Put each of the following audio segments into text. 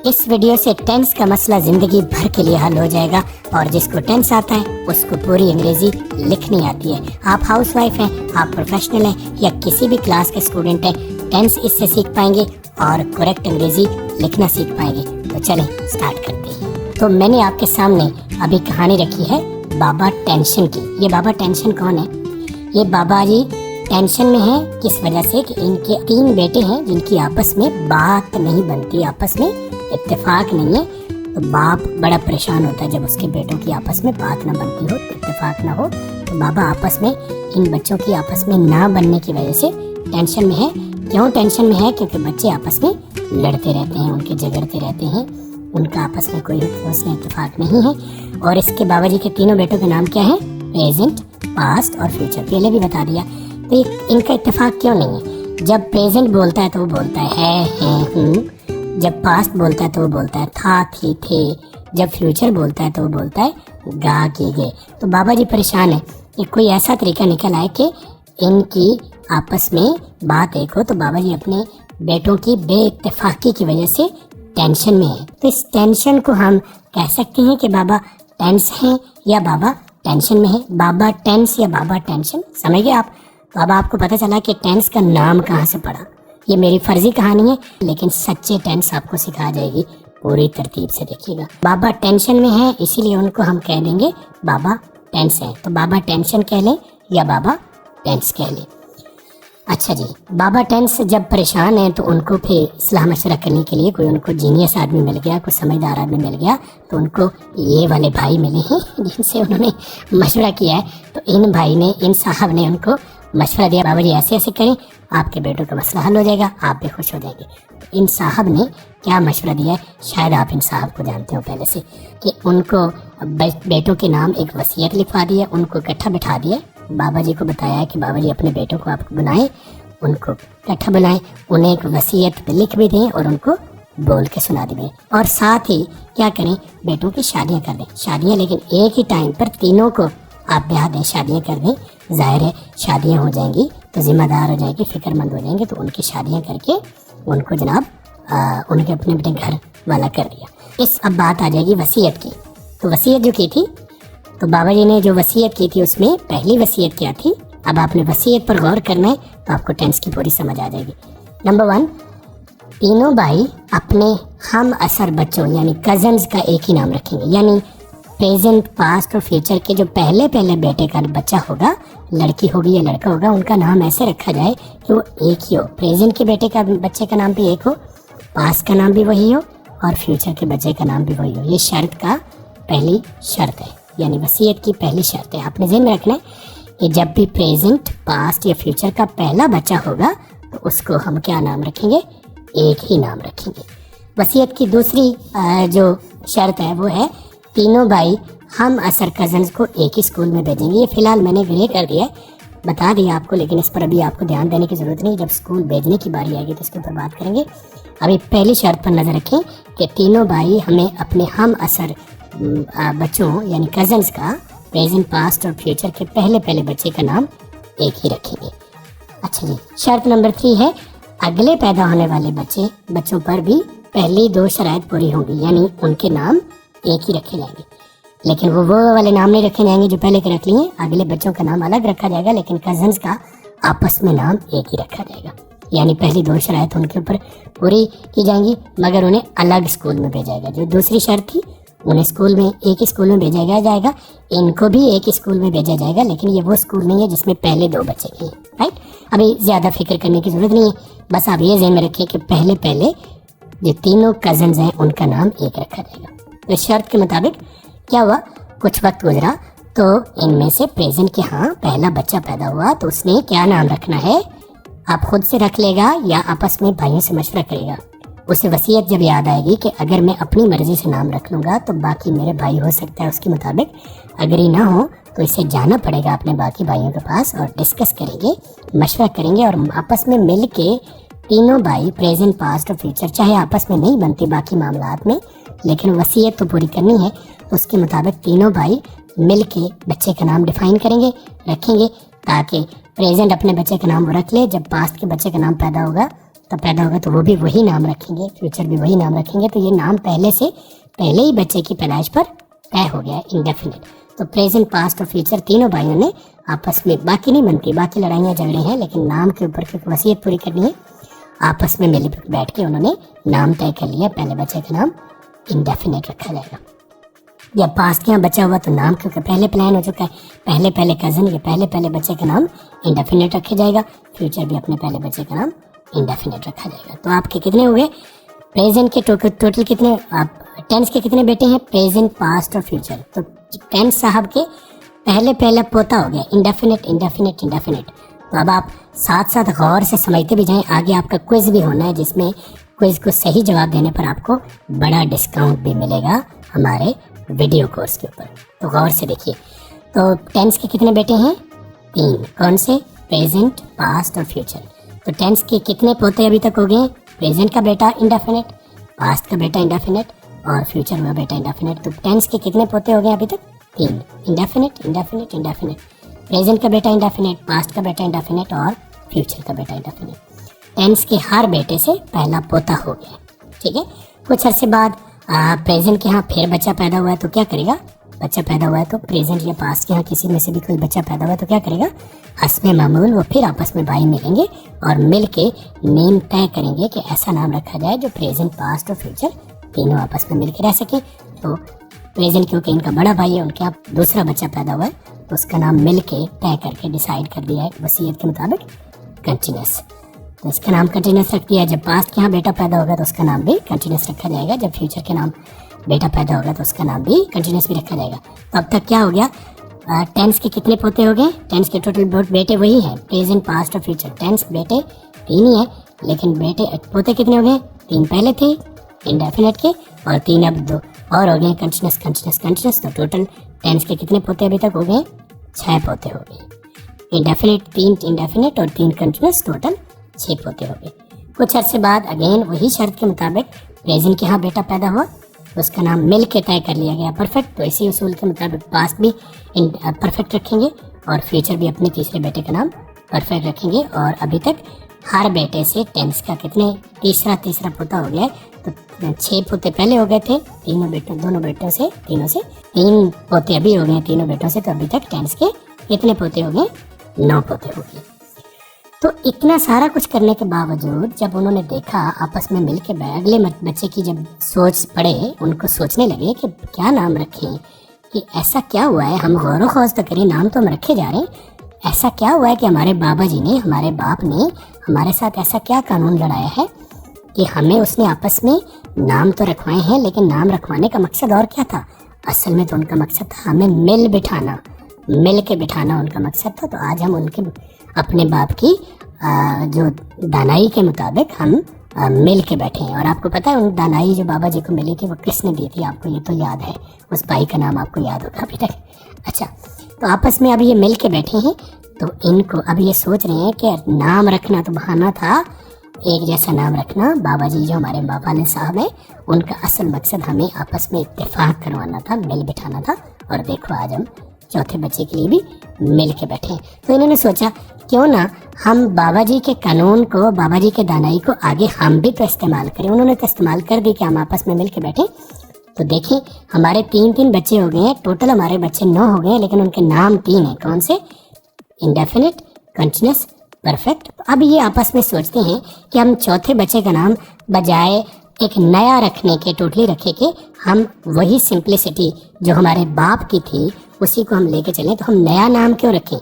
इस वीडियो से टेंस का मसला जिंदगी भर के लिए हल हो जाएगा और जिसको टेंस आता है उसको पूरी अंग्रेजी लिखनी आती है। आप हाउसवाइफ हैं, आप प्रोफेशनल हैं या किसी भी क्लास के स्टूडेंट हैं, टेंस इससे सीख पाएंगे और करेक्ट अंग्रेजी लिखना सीख पाएंगे। तो चलें स्टार्ट करते हैं। तो मैंने आपके सामने अभी कहानी रखी है बाबा टेंशन की। ये बाबा टेंशन कौन है? ये बाबा जी टेंशन में है किस वजह से कि इनके 3 बेटे हैं जिनकी आपस में बात नहीं बनती, आपस में इत्तेफाक नहीं है। तो बाप बड़ा परेशान होता है जब उसके बेटों की आपस में बात ना बनती हो, इत्तेफाक ना हो। तो बाबा आपस में इन बच्चों की आपस में ना बनने की वजह से टेंशन में है। क्यों टेंशन में है? क्योंकि बच्चे आपस में लड़ते रहते हैं, उनके झगड़ते रहते हैं, उनका आपस में कोई उसमें इत्तेफाक नहीं है। और इसके बाबा जी के 3 बेटों के नाम क्या है? प्रेजेंट, पास्ट और फ्यूचर। पहले भी बता दिया। तो इनका इत्तेफाक क्यों नहीं है? जब प्रेजेंट बोलता है तो वो बोलता है, जब पास्ट बोलता है तो वो बोलता है था, थी, थे। जब फ्यूचर बोलता है तो वो बोलता है गा, की, गे। तो बाबा जी परेशान है कि कोई ऐसा तरीका निकल आए कि इनकी आपस में बात एक हो। तो बाबा जी अपने बेटों की बेइत्तेफाकी की वजह से टेंशन में है। तो इस टेंशन को हम कह सकते हैं कि बाबा टेंस हैं या बाबा टेंशन में है। बाबा टेंस या बाबा टेंशन, समझ गए आप? तो अब आपको पता चला कि टेंस का नाम कहाँ से पड़ा। ये मेरी फर्जी कहानी है लेकिन सच्चे टेंस आपको सिखा जाएगी। पूरी तरतीब से देखिएगा। बाबा टेंशन में है इसीलिए उनको हम कह देंगे बाबा टेंस है। तो बाबा टेंशन कह लें या बाबा टेंस कह लें। अच्छा जी, बाबा टेंस जब परेशान है तो उनको फिर सलाह मशवरा करने के लिए कोई उनको जीनियस आदमी मिल गया, कोई समझदार आदमी मिल गया। तो उनको ये वाले भाई मिले हैं जिनसे उन्होंने मशवरा किया है। तो इन भाई ने, इन साहब ने उनको मशवरा दिया, बाबा जी ऐसे ऐसे करें, आपके बेटों का मसला हल हो जाएगा, आप भी खुश हो जाएंगे। तो इन साहब ने क्या मशवरा दिया है? शायद आप इन साहब को जानते हो पहले से, कि उनको बेटों के नाम एक वसीयत लिखवा दी है, उनको इकट्ठा बिठा दिया। बाबा जी को बताया है कि बाबा जी अपने बेटों को आप बुलाएं, उनको इकट्ठा बुलाएं, उन्हें एक वसीयत लिख भी दें और उनको बोल के सुना दें। और साथ ही क्या करें? बेटों की शादियां कर दें। शादियां लेकिन एक ही टाइम पर तीनों को आप ब्याह दें, शादियां कर दें। जाहिर है शादियां हो जाएंगी तो जिम्मेदार हो जाएंगे, फिक्रमंद हो जाएंगे। तो उनकी शादियां करके उनको जनाब उनके अपने अपने घर वाला कर दिया। इस अब बात आ जाएगी वसीयत की। तो वसीयत जो की थी, तो बाबा जी ने जो वसीयत की थी उसमें पहली वसीयत क्या थी? अब आपने वसीयत पर गौर करना है तो आपको टेंस की पूरी समझ आ जाएगी। नंबर 1, तीनों भाई अपने हम असर बच्चों यानी कजन्स का एक ही नाम रखेंगे। यानी प्रेजेंट, पास्ट और फ्यूचर के जो पहले बेटे का बच्चा होगा, लड़की होगी या लड़का होगा, उनका नाम ऐसे रखा जाए कि वो एक ही हो। प्रेजेंट के बेटे का बच्चे का नाम भी एक हो, पास्ट का नाम भी वही हो और फ्यूचर के बच्चे का नाम भी वही हो। ये शर्त का पहली शर्त है, यानी वसीयत की पहली शर्त है। आपने ध्यान रखना है कि जब भी प्रेजेंट, पास्ट या फ्यूचर का पहला बच्चा होगा तो उसको हम क्या नाम रखेंगे? एक ही नाम रखेंगे। वसीयत की दूसरी जो शर्त है वो है तीनों भाई हम असर कजन्स को एक ही स्कूल में भेजेंगे। ये फिलहाल मैंने ग्रे कर दिया, बता दिया आपको, लेकिन इस पर अभी आपको ध्यान देने की जरूरत नहीं। जब स्कूल भेजने की बारी आएगी तो इसके ऊपर बात करेंगे। अभी पहली शर्त पर नजर रखें कि तीनों भाई हमें अपने हम असर बच्चों यानी कजन्स का प्रेजेंट, पास्ट और फ्यूचर के पहले बच्चे का नाम एक ही रखेंगे। अच्छा जी, शर्त नंबर 3 है अगले पैदा होने वाले बच्चों पर भी पहली 2 शराइत पूरी होंगी, यानी उनके नाम एक ही रखे जाएंगे। लेकिन वो वाले नाम नहीं रखे जाएंगे जो पहले के रख लिए। अगले बच्चों का नाम अलग रखा जाएगा लेकिन कजन्स का आपस में नाम एक ही रखा जाएगा। यानी पहली 2 शराइत उनके ऊपर पूरी की जाएंगी मगर उन्हें अलग स्कूल में भेजा जाएगा। जो दूसरी शर्त थी, उन्हें स्कूल में एक ही स्कूल में भेजा जाएगा, इनको भी एक ही स्कूल में भेजा जाएगा, लेकिन ये वो स्कूल नहीं है जिसमें पहले 2 बच्चे हैं। राइट, अभी ज्यादा फिक्र करने की जरूरत नहीं है, बस आप ये ध्यान में रखिए कि पहले जो तीनों कजन्स हैं उनका नाम एक रखा जाएगा। तो शर्त के मुताबिक क्या हुआ? कुछ वक्त गुजरा तो इनमें से प्रेजेंट के यहाँ पहला बच्चा पैदा हुआ तो उसने क्या नाम रखना है आप खुद से रख लेगा या आपस में भाइयों से मशवरा करेगा। उसे वसीयत जब याद आएगी कि अगर मैं अपनी मर्जी से नाम रख लूँगा तो बाकी मेरे भाई हो सकता है उसके मुताबिक, अगर ही ना हो तो इसे जाना पड़ेगा अपने बाकी भाइयों के पास और डिस्कस करेंगे, मशवरा करेंगे और आपस में मिल के तीनों भाई प्रेजेंट, पास्ट और फ्यूचर चाहे आपस में नहीं बनती बाकी मामलात में, लेकिन वसीयत तो पूरी करनी है। तो उसके मुताबिक तीनों भाई मिल के बच्चे का नाम डिफाइन करेंगे, रखेंगे, ताकि प्रेजेंट अपने बच्चे का नाम वो रख ले, जब पास्ट के बच्चे का नाम पैदा होगा तब पैदा होगा तो वो भी वही नाम रखेंगे, फ्यूचर भी वही नाम रखेंगे। तो ये नाम पहले ही बच्चे की पैदाइश पर तय हो गया, इंडेफिनिट। तो प्रेजेंट, पास्ट और फ्यूचर तीनों भाइयों ने आपस में, बाकी नहीं बनती, बाकी लड़ाइयाँ झगड़े हैं, लेकिन नाम के ऊपर क्योंकि वसीयत पूरी करनी है, आपस में मिल बैठ के उन्होंने नाम तय कर लिया, पहले बच्चे का नाम इंडेफिनिट रखा जाएगा। या पास्ट के यहाँ बचा हुआ तो नाम क्योंकि पहले प्लान हो चुका है, पहले कजन के पहले बच्चे का नाम इंडेफिनिट रखा जाएगा, फ्यूचर भी अपने पहले बच्चे का नाम इंडेफिनिट रखा जाएगा। तो आपके कितने हो गए प्रेजेंट के टोटल कितने, आप टेंस के कितने बेटे हैं, प्रेजेंट, पास्ट और फ्यूचर। तो टेंस साहब के पहला पोता हो गया इंडेफिनिट। तो अब आप साथ साथ गौर से समझते भी जाएं, आगे आपका क्विज भी होना है, जिसमें क्विज को सही जवाब देने पर आपको बड़ा डिस्काउंट भी मिलेगा हमारे वीडियो कोर्स के ऊपर। तो गौर से देखिए। तो टेंस के कितने बेटे हैं, 3। कौन से, प्रेजेंट, पास्ट और फ्यूचर। तो टेंस के कितने पोते अभी तक हो गए, प्रेजेंट का बेटा इंडेफिनिट, पास्ट का बेटा इंडेफिनिट और फ्यूचर का बेटा इंडेफिनिट। तो टेंस के कितने पोते हो गए अभी तक, 3। इंडेफिनिट, प्रेजेंट का बेटा इंडेफिनिट, पास्ट का बेटा इंडेफिनिट और फ्यूचर का बेटा इंडेफिनिट। टेंस के हर बेटे से पहला पोता हो गया, ठीक है। कुछ अरसे बाद प्रेजेंट के यहाँ फिर बच्चा पैदा हुआ है तो क्या करेगा, बच्चा पैदा हुआ है तो प्रेजेंट या पास्ट के यहाँ किसी में से भी कोई बच्चा पैदा हुआ है तो क्या करेगा, हस्बे मामूल वो फिर आपस में भाई मिलेंगे और मिल के नेम तय करेंगे कि ऐसा नाम रखा जाए जो प्रेजेंट, पास्ट और फ्यूचर तीनों आपस में मिल के रह सके। तो प्रेजेंट क्योंकि इनका बड़ा भाई है, उनके यहाँ दूसरा बच्चा पैदा हुआ है तो उसका नाम मिल के तय करके डिसाइड कर दिया है वसीयत के मुताबिक, कंटिन्यूस। तो इसका नाम कंटिन्यूस रख दिया। जब पास्ट के यहाँ बेटा पैदा होगा तो उसका नाम भी कंटिन्यूस रखा जाएगा, जब फ्यूचर के नाम बेटा पैदा होगा तो उसका नाम भी कंटिन्यूस भी रखा जाएगा। तो अब तक क्या हो गया, टेंस के कितने पोते हो गए, टेंस के टोटल बेटे वही हैं, प्रेजेंट, पास्ट और फ्यूचर। टेंस बेटे 3 ही है, लेकिन बेटे पोते कितने हो गए, 3 पहले थे इंडेफिनिट के और 3 अब 2 और हो गए कंटिन्यूस। तो टोटल टेंस के कितने पोते अभी तक हो गए, 6 पोते हो गए। इंडेफिनिट 3 इंडेफिनिट और 3 कंटिन्यूस, टोटल 6 पोते हो गए। कुछ अर्से बाद अगेन वही शर्त के मुताबिक प्रेजेंट के यहाँ बेटा पैदा हुआ तो उसका नाम मिल के तय कर लिया गया परफेक्ट। तो इसी उसूल के मुताबिक पास्ट भी परफेक्ट रखेंगे और फ्यूचर भी अपने तीसरे बेटे का नाम परफेक्ट रखेंगे। और अभी तक हर बेटे से टेंस का कितने तीसरा पोता हो गया है। तो 6 पोते पहले हो गए थे दोनों बेटों से 3 पोते अभी हो गए तीनों बेटों से। तो अभी तक टेंस के कितने पोते हो गए, 9 पोते हो गए। तो इतना सारा कुछ करने के बावजूद जब उन्होंने देखा आपस में मिल के अगले बच्चे की जब सोच पड़े, उनको सोचने लगे कि क्या नाम रखें, कि ऐसा क्या हुआ है, हम गौर खोज तो करें, नाम तो हम रखे जा रहे हैं, ऐसा क्या हुआ है कि हमारे बाबा जी ने, हमारे बाप ने हमारे साथ ऐसा क्या कानून लड़ाया है कि हमें उसने आपस में नाम तो रखवाए हैं, लेकिन नाम रखवाने का मकसद और क्या था। असल में तो उनका मकसद था हमें मिल के बिठाना उनका मकसद था। तो आज हम उनके अपने बाप की जो दानाई के मुताबिक हम मिल के बैठे हैं। और आपको पता है उन दानाई जो बाबा जी को मिली थी वो किसने दी थी, आपको ये तो याद है, उस भाई का नाम आपको याद होगा अभी तक। अच्छा, तो आपस में अभी ये मिल के बैठे हैं तो इनको अब ये सोच रहे हैं कि नाम रखना तो बहाना था, एक जैसा नाम रखना। बाबा जी जो हमारे बाबा ने साहब हैं उनका असल मकसद हमें आपस में इत्तेफाक करवाना था, मिल बिठाना था। और देखो आज हम चौथे बच्चे के लिए भी मिल के बैठे हैं। तो इन्होंने सोचा क्यों ना हम बाबा जी के कानून को, बाबा जी के दानाई को आगे हम भी तो इस्तेमाल करें। उन्होंने तो इस्तेमाल कर दी कि हम आपस में मिल के बैठे। तो देखें हमारे 3 बच्चे हो गए हैं, टोटल हमारे बच्चे 9 हो गए हैं, लेकिन उनके नाम 3 हैं। कौन से, इंडेफिनिट, कंटिन्यूस, परफेक्ट। अब ये आपस में सोचते हैं कि हम चौथे बच्चे का नाम बजाय एक नया रखने के, टोटली रखे के, हम वही सिंप्लिसिटी जो हमारे बाप की थी उसी को हम लेके चलें। तो हम नया नाम क्यों रखें,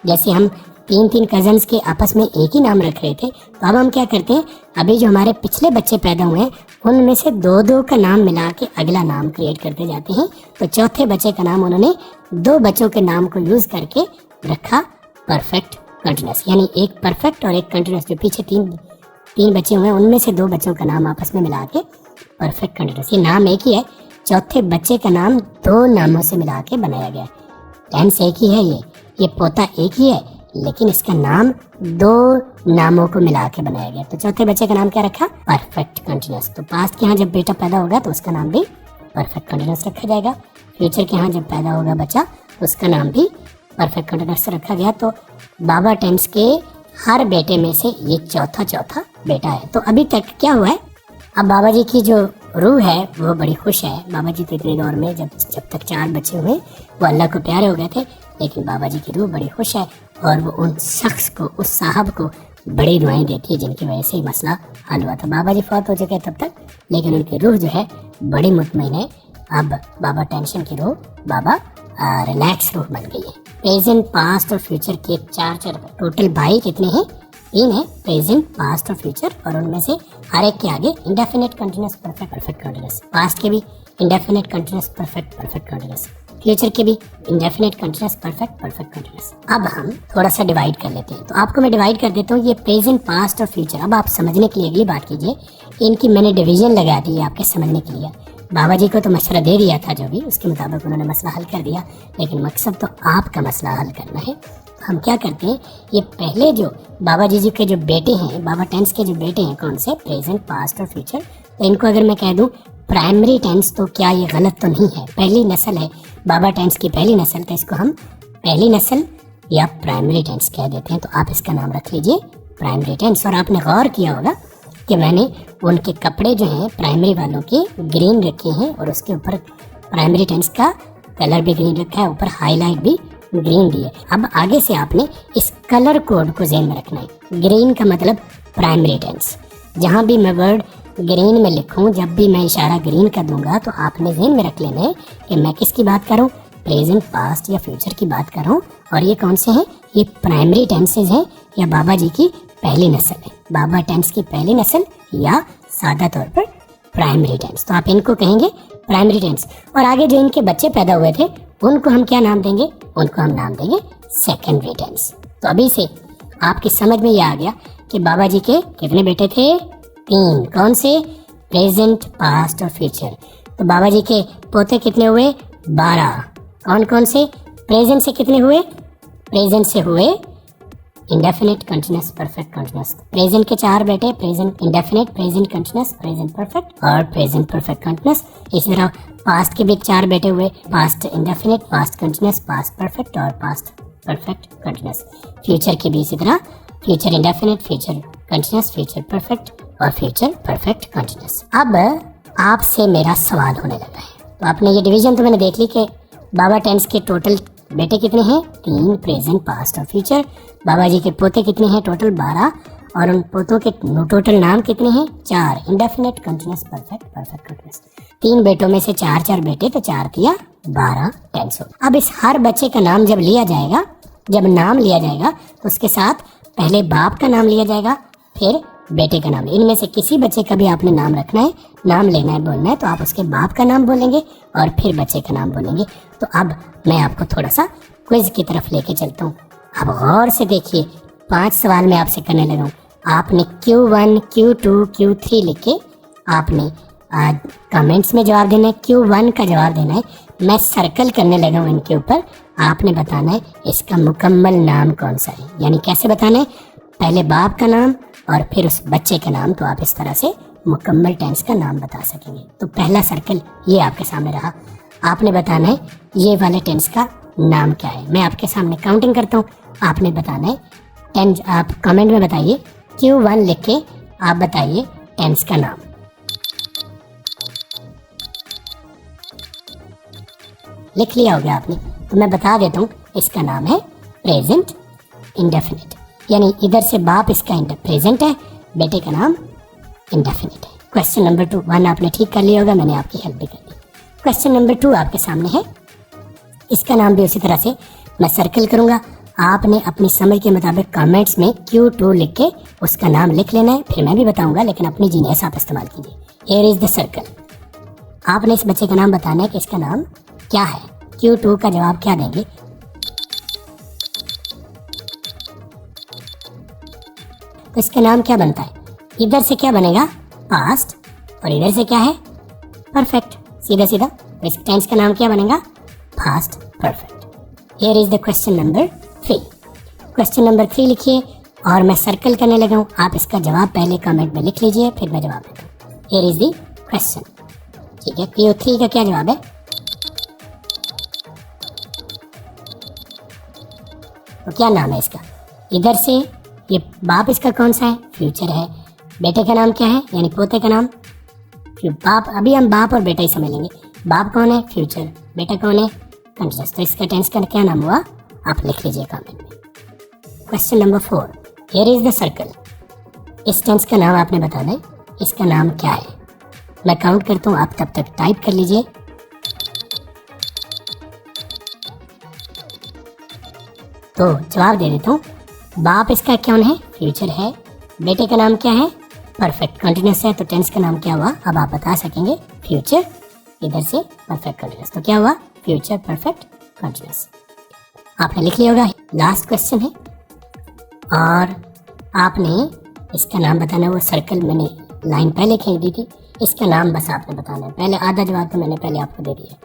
जैसे हम 3 कजन्स के आपस में एक ही नाम रख रहे थे। तो अब हम क्या करते हैं, अभी जो हमारे पिछले बच्चे पैदा हुए हैं उनमें से 2 का नाम मिला के अगला नाम क्रिएट करते जाते हैं। तो चौथे बच्चे का नाम उन्होंने 2 बच्चों के नाम को यूज करके रखा परफेक्ट कंटिन्यूस, यानी एक परफेक्ट और एक कंटिन्यूस। जो पीछे 3 बच्चे हुए हैं उनमें से 2 बच्चों का नाम आपस में मिला के परफेक्ट कंटिन्यूस। ये नाम एक ही है, चौथे बच्चे का नाम 2 नामों से मिला के बनाया गया। टेंस एक ही है, ये पोता एक ही है, लेकिन इसका नाम 2 नामों को मिला के बनाया गया। तो चौथे बच्चे का नाम क्या रखा, परफेक्ट कंटिन्यूस। तो पास्ट के यहाँ जब बेटा पैदा होगा तो उसका नाम भी परफेक्ट कंटिन्यूस रखा जाएगा। फ्यूचर के यहाँ जब पैदा होगा बच्चा तो उसका नाम भी परफेक्ट कंटिन्यूस रखा गया। तो बाबा टेंस के हर बेटे में से ये चौथा चौथा बेटा है। तो अभी तक क्या हुआ है, अब बाबा जी की जो रूह है वो बड़ी खुश है। बाबा जी तो इतने दौर में जब तक 4 बच्चे हुए वो अल्लाह को प्यारे हो गए थे, लेकिन बाबा जी की रूह बड़ी खुश है और वो उन शख्स को, उस साहब को बड़ी दुआएं देती है जिनकी वजह से ही मसला हल हुआ था। बाबा जी फौत हो चुके तब तक, लेकिन उनकी रूह जो है बड़ी मुतमईन है। अब बाबा टेंशन की रूह, बाबा रिलैक्स रूह बन गई है। प्रेजेंट, पास्ट और फ्यूचर के 4 टोटल भाई कितने हैं, 3 है, प्रेजेंट, पास्ट और फ्यूचर, और उनमें से हर एक के आगे indefinite continuous perfect perfect continuous, past के भी indefinite continuous perfect perfect continuous, future के भी indefinite continuous perfect perfect continuous. अब हम थोड़ा सा डिवाइड कर लेते हैं। तो आपको मैं डिवाइड कर देता हूँ ये प्रेजेंट, पास्ट और फ्यूचर। अब आप समझने के लिए अगली बात कीजिए, इनकी मैंने डिवीजन लगा दी है आपके समझने के लिए। बाबा जी को तो मशवरा दे दिया था, जो भी उसके मुताबिक उन्होंने मसला हल कर दिया, लेकिन मकसद तो आपका मसला हल करना है। तो हम क्या करते हैं, ये पहले जो बाबा जी के जो बेटे हैं, बाबा टेंस के जो बेटे हैं, कौन से, प्रेजेंट, पास्ट और फ्यूचर, तो इनको अगर मैं कह दूं प्राइमरी टेंस, तो क्या ये गलत तो नहीं है? पहली नस्ल है बाबा टेंस की, पहली नस्ल, तो इसको हम पहली नस्ल या प्राइमरी टेंस कह देते हैं। तो आप इसका नाम रख लीजिए प्राइमरी टेंस। और आपने गौर किया होगा कि मैंने उनके कपड़े जो हैं प्राइमरी वालों के ग्रीन रखे हैं और उसके ऊपर प्राइमरी टेंस का कलर भी ग्रीन रखा है, ऊपर हाईलाइट भी ग्रीन दी है। अब आगे से आपने इस कलर कोड को ज़हन में रखना है। ग्रीन का मतलब प्राइमरी टेंस। जहाँ भी मैं वर्ड ग्रीन में लिखूं, जब भी मैं इशारा ग्रीन का दूंगा, तो आपने ज़हन में रख लेना है कि मैं किसकी बात करूं, प्रेजेंट, पास्ट या फ्यूचर की बात करूं। और ये कौन से हैं, ये प्राइमरी टेंसेज हैं या बाबा जी की पहली नस्ल है, बाबा टेंस की पहली नस्ल या सादा तौर पर प्राइमरी टेंस। तो आप इनको कहेंगे प्राइमरी टेंस। और आगे जो इनके बच्चे पैदा हुए थे उनको हम क्या नाम देंगे, उनको हम नाम देंगे सेकेंडरी टेंस। तो अभी से आपकी समझ में ये आ गया कि बाबा जी के कितने बेटे थे, 3। कौन से, प्रेजेंट, पास्ट और फ्यूचर। तो बाबा जी के पोते कितने हुए, 12। कौन कौन से, प्रेजेंट से कितने हुए, प्रेजेंट से हुए indefinite continuous perfect continuous. Present के 4 बेटे, present indefinite, present continuous, present perfect और प्रेजेंट परफेक्ट कंटीन्यूअस। इसी तरह पास्ट के भी 4 बेटे हुए, past indefinite, past continuous, past perfect और पास्ट परफेक्ट कंटीन्यूअस। फ्यूचर के भी इसी तरह, future indefinite, future continuous, future perfect और फ्यूचर परफेक्ट कंटीन्यूअस। अब आपसे मेरा सवाल होने लगा है। तो आपने ये डिवीजन तो मैंने देख ली कि बाबा टेंस के टोटल बेटे कितने हैं, 3, प्रेजेंट, पास्ट और फ्यूचर। बाबा जी के पोते कितने हैं, टोटल 12, और उन पोतों के टोटल नाम कितने हैं, 4, indefinite, continuous, perfect, perfect continuous. 3 बेटों में से 4 बेटे, तो 4 किया 12 टेंस हो। अब इस हर बच्चे का नाम जब लिया जाएगा, जब नाम लिया जाएगा, तो उसके साथ पहले बाप का नाम लिया जाएगा, फिर बेटे का नाम। इनमें से किसी बच्चे का भी आपने नाम रखना है, नाम लेना है, बोलना है, तो आप उसके बाप का नाम बोलेंगे और फिर बच्चे का नाम बोलेंगे। तो अब मैं आपको थोड़ा सा क्विज की तरफ लेके चलता हूँ। अब गौर से देखिए, 5 सवाल मैं आपसे करने लगा हूँ। आपने Q1, Q2, Q3 लिख के आपने कमेंट्स में जवाब देना है। Q1 का जवाब देना है। मैं सर्कल करने लगा हूँ इनके ऊपर, आपने बताना है इसका मुकम्मल नाम कौन सा है। यानी कैसे बताना है, पहले बाप का नाम और फिर उस बच्चे का नाम। तो आप इस तरह से मुकम्मल टेंस का नाम बता सकेंगे। तो पहला सर्कल ये आपके सामने रहा, आपने बताना है ये वाले टेंस का नाम क्या है। मैं आपके सामने काउंटिंग करता हूँ, आपने बताना है टेंस। आप कमेंट में बताइए, Q1 लिख के आप बताइए टेंस का नाम। लिख लिया होगा आपने, तो मैं बता देता हूँ, इसका नाम है प्रेजेंट इंडेफिनिट। यानी इधर से बाप इसका प्रेजेंट है, बेटे का नाम इंडेफिनिट है। क्वेश्चन नंबर 2, 1 आपने ठीक कर लिया होगा, मैंने आपकी हेल्प भी कर दी। क्वेश्चन नंबर 2 आपके सामने है, इसका नाम भी उसी तरह से मैं सर्कल करूंगा। आपने अपनी समझ के मुताबिक कमेंट्स में Q2 लिख के उसका नाम लिख लेना है, फिर मैं भी बताऊंगा, लेकिन अपनी जीनियस आप इस्तेमाल कीजिए। Here is the circle. आपने इस बच्चे का नाम बताना है कि इसका नाम क्या है। Q2 का जवाब क्या देंगे, तो इसका नाम क्या बनता है, इधर से क्या बनेगा, पास्ट, और इधर से क्या है, परफेक्ट, सीधा सीधा। इस टेंस का नाम क्या बनेगा, past perfect. Here is the question number 3। Question number 3 लिखिए और मैं सर्कल करने लगा हूँ। आप इसका जवाब पहले कमेंट में लिख लीजिए, फिर मैं जवाब देता हूँ। हियर इज द क्वेश्चन, ठीक है। Q3 का क्या जवाब है, तो क्या नाम है इसका, इधर से ये बाप इसका कौन सा है? फ्यूचर है। बेटे का नाम क्या है, यानी पोते का नाम? बाप। अभी हम बाप और बेटा ही समझ लेंगे। बाप कौन है? फ्यूचर। बेटा कौन है? कंटिन्यूअस। तो इसका टेंस का क्या नाम हुआ? आप लिख लीजिए कमेंट में। Question number 4, here is the circle. इस टेंस का नाम आपने बता दें, इसका नाम क्या है? मैं काउंट करता हूँ, आप तब तक टाइप कर लीजिए। तो जवाब दे देता हूँ। बाप इसका कौन है? फ्यूचर है। बेटे का नाम क्या है? परफेक्ट कंटिन्यूअस है। तो टेंस का नाम क्या हुआ? अब आप बता सकेंगे। फ्यूचर, इधर से परफेक्ट कंटिन्यूअस। तो क्या हुआ? Future perfect continuous. आपने लिख लिया होगा। लास्ट क्वेश्चन है और आपने इसका नाम बताना है। वो सर्कल मैंने लाइन पहले खींच दी थी, इसका नाम बस आपने बताना है। पहले आधा जवाब तो मैंने पहले आपको दे दिया।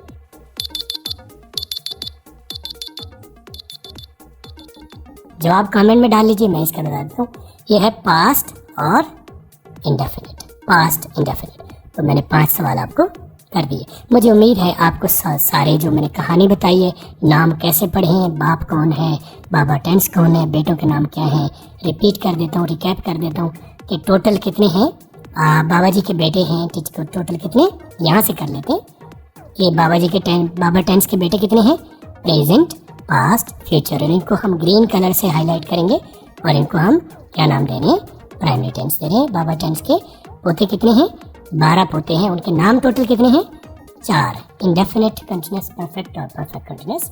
जवाब कमेंट में डाल लीजिए, मैं इसका बता देता हूँ। ये है पास्ट और इंडेफिनिट। Past indefinite. तो मैंने 5 सवाल आपको कर दिए। मुझे उम्मीद है आपको सारे जो मैंने कहानी बताई है, नाम कैसे पढ़े हैं, बाप कौन है, बाबा टेंस कौन है, बेटों के नाम क्या हैं, रिपीट कर देता हूँ, रिकैप कर देता हूँ कि टोटल कितने हैं। बाबा जी के बेटे हैं, टोटल कितने, यहाँ से कर लेते हैं कि बाबा टेंस के बेटे कितने हैं? Present, past, future. और इनको हम ग्रीन कलर से हाईलाइट करेंगे और इनको हम क्या नाम दे रहे हैं? प्राइमरी टेंस दे रहे हैं। बाबा टेंस के पोते कितने हैं? 12 पोते हैं। उनके नाम टोटल कितने हैं? 4। इंडेफिनिट, कंटिन्यूअस, परफेक्ट और परफेक्ट कंटिन्यूअस।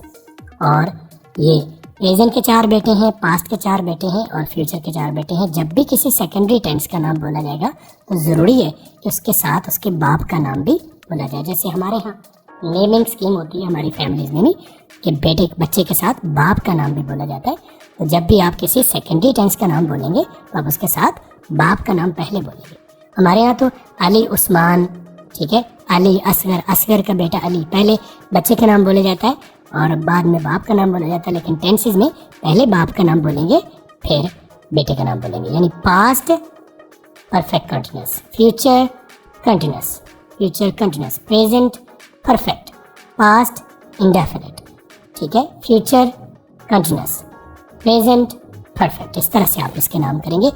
और ये प्रेजेंट के 4 बेटे हैं, पास्ट के 4 बेटे हैं और फ्यूचर के 4 बेटे हैं। जब भी किसी सेकेंडरी टेंस का नाम बोला जाएगा तो ज़रूरी है कि उसके साथ उसके बाप का नाम भी बोला जाए। जैसे हमारे यहाँ नेमिंग स्कीम होती है हमारी फैमिलीज में भी कि बच्चे के साथ बाप का नाम भी बोला जाता है। तो जब भी आप किसी सेकेंडरी टेंस का नाम बोलेंगे तो आप उसके साथ बाप का नाम पहले बोलेंगे। हमारे यहाँ तो अली, उस्मान, ठीक है, अली, असगर, असगर का बेटा अली, पहले बच्चे का नाम बोला जाता है और बाद में बाप का नाम बोला जाता है। लेकिन टेंसेज में पहले बाप का नाम बोलेंगे फिर बेटे का नाम बोलेंगे। यानी past perfect continuous, future continuous, future continuous, present perfect, past indefinite, ठीक है, फ्यूचर कंटिन्यूअस, प्रेजेंट परफेक्ट। इस तरह से आप इसके नाम करेंगे।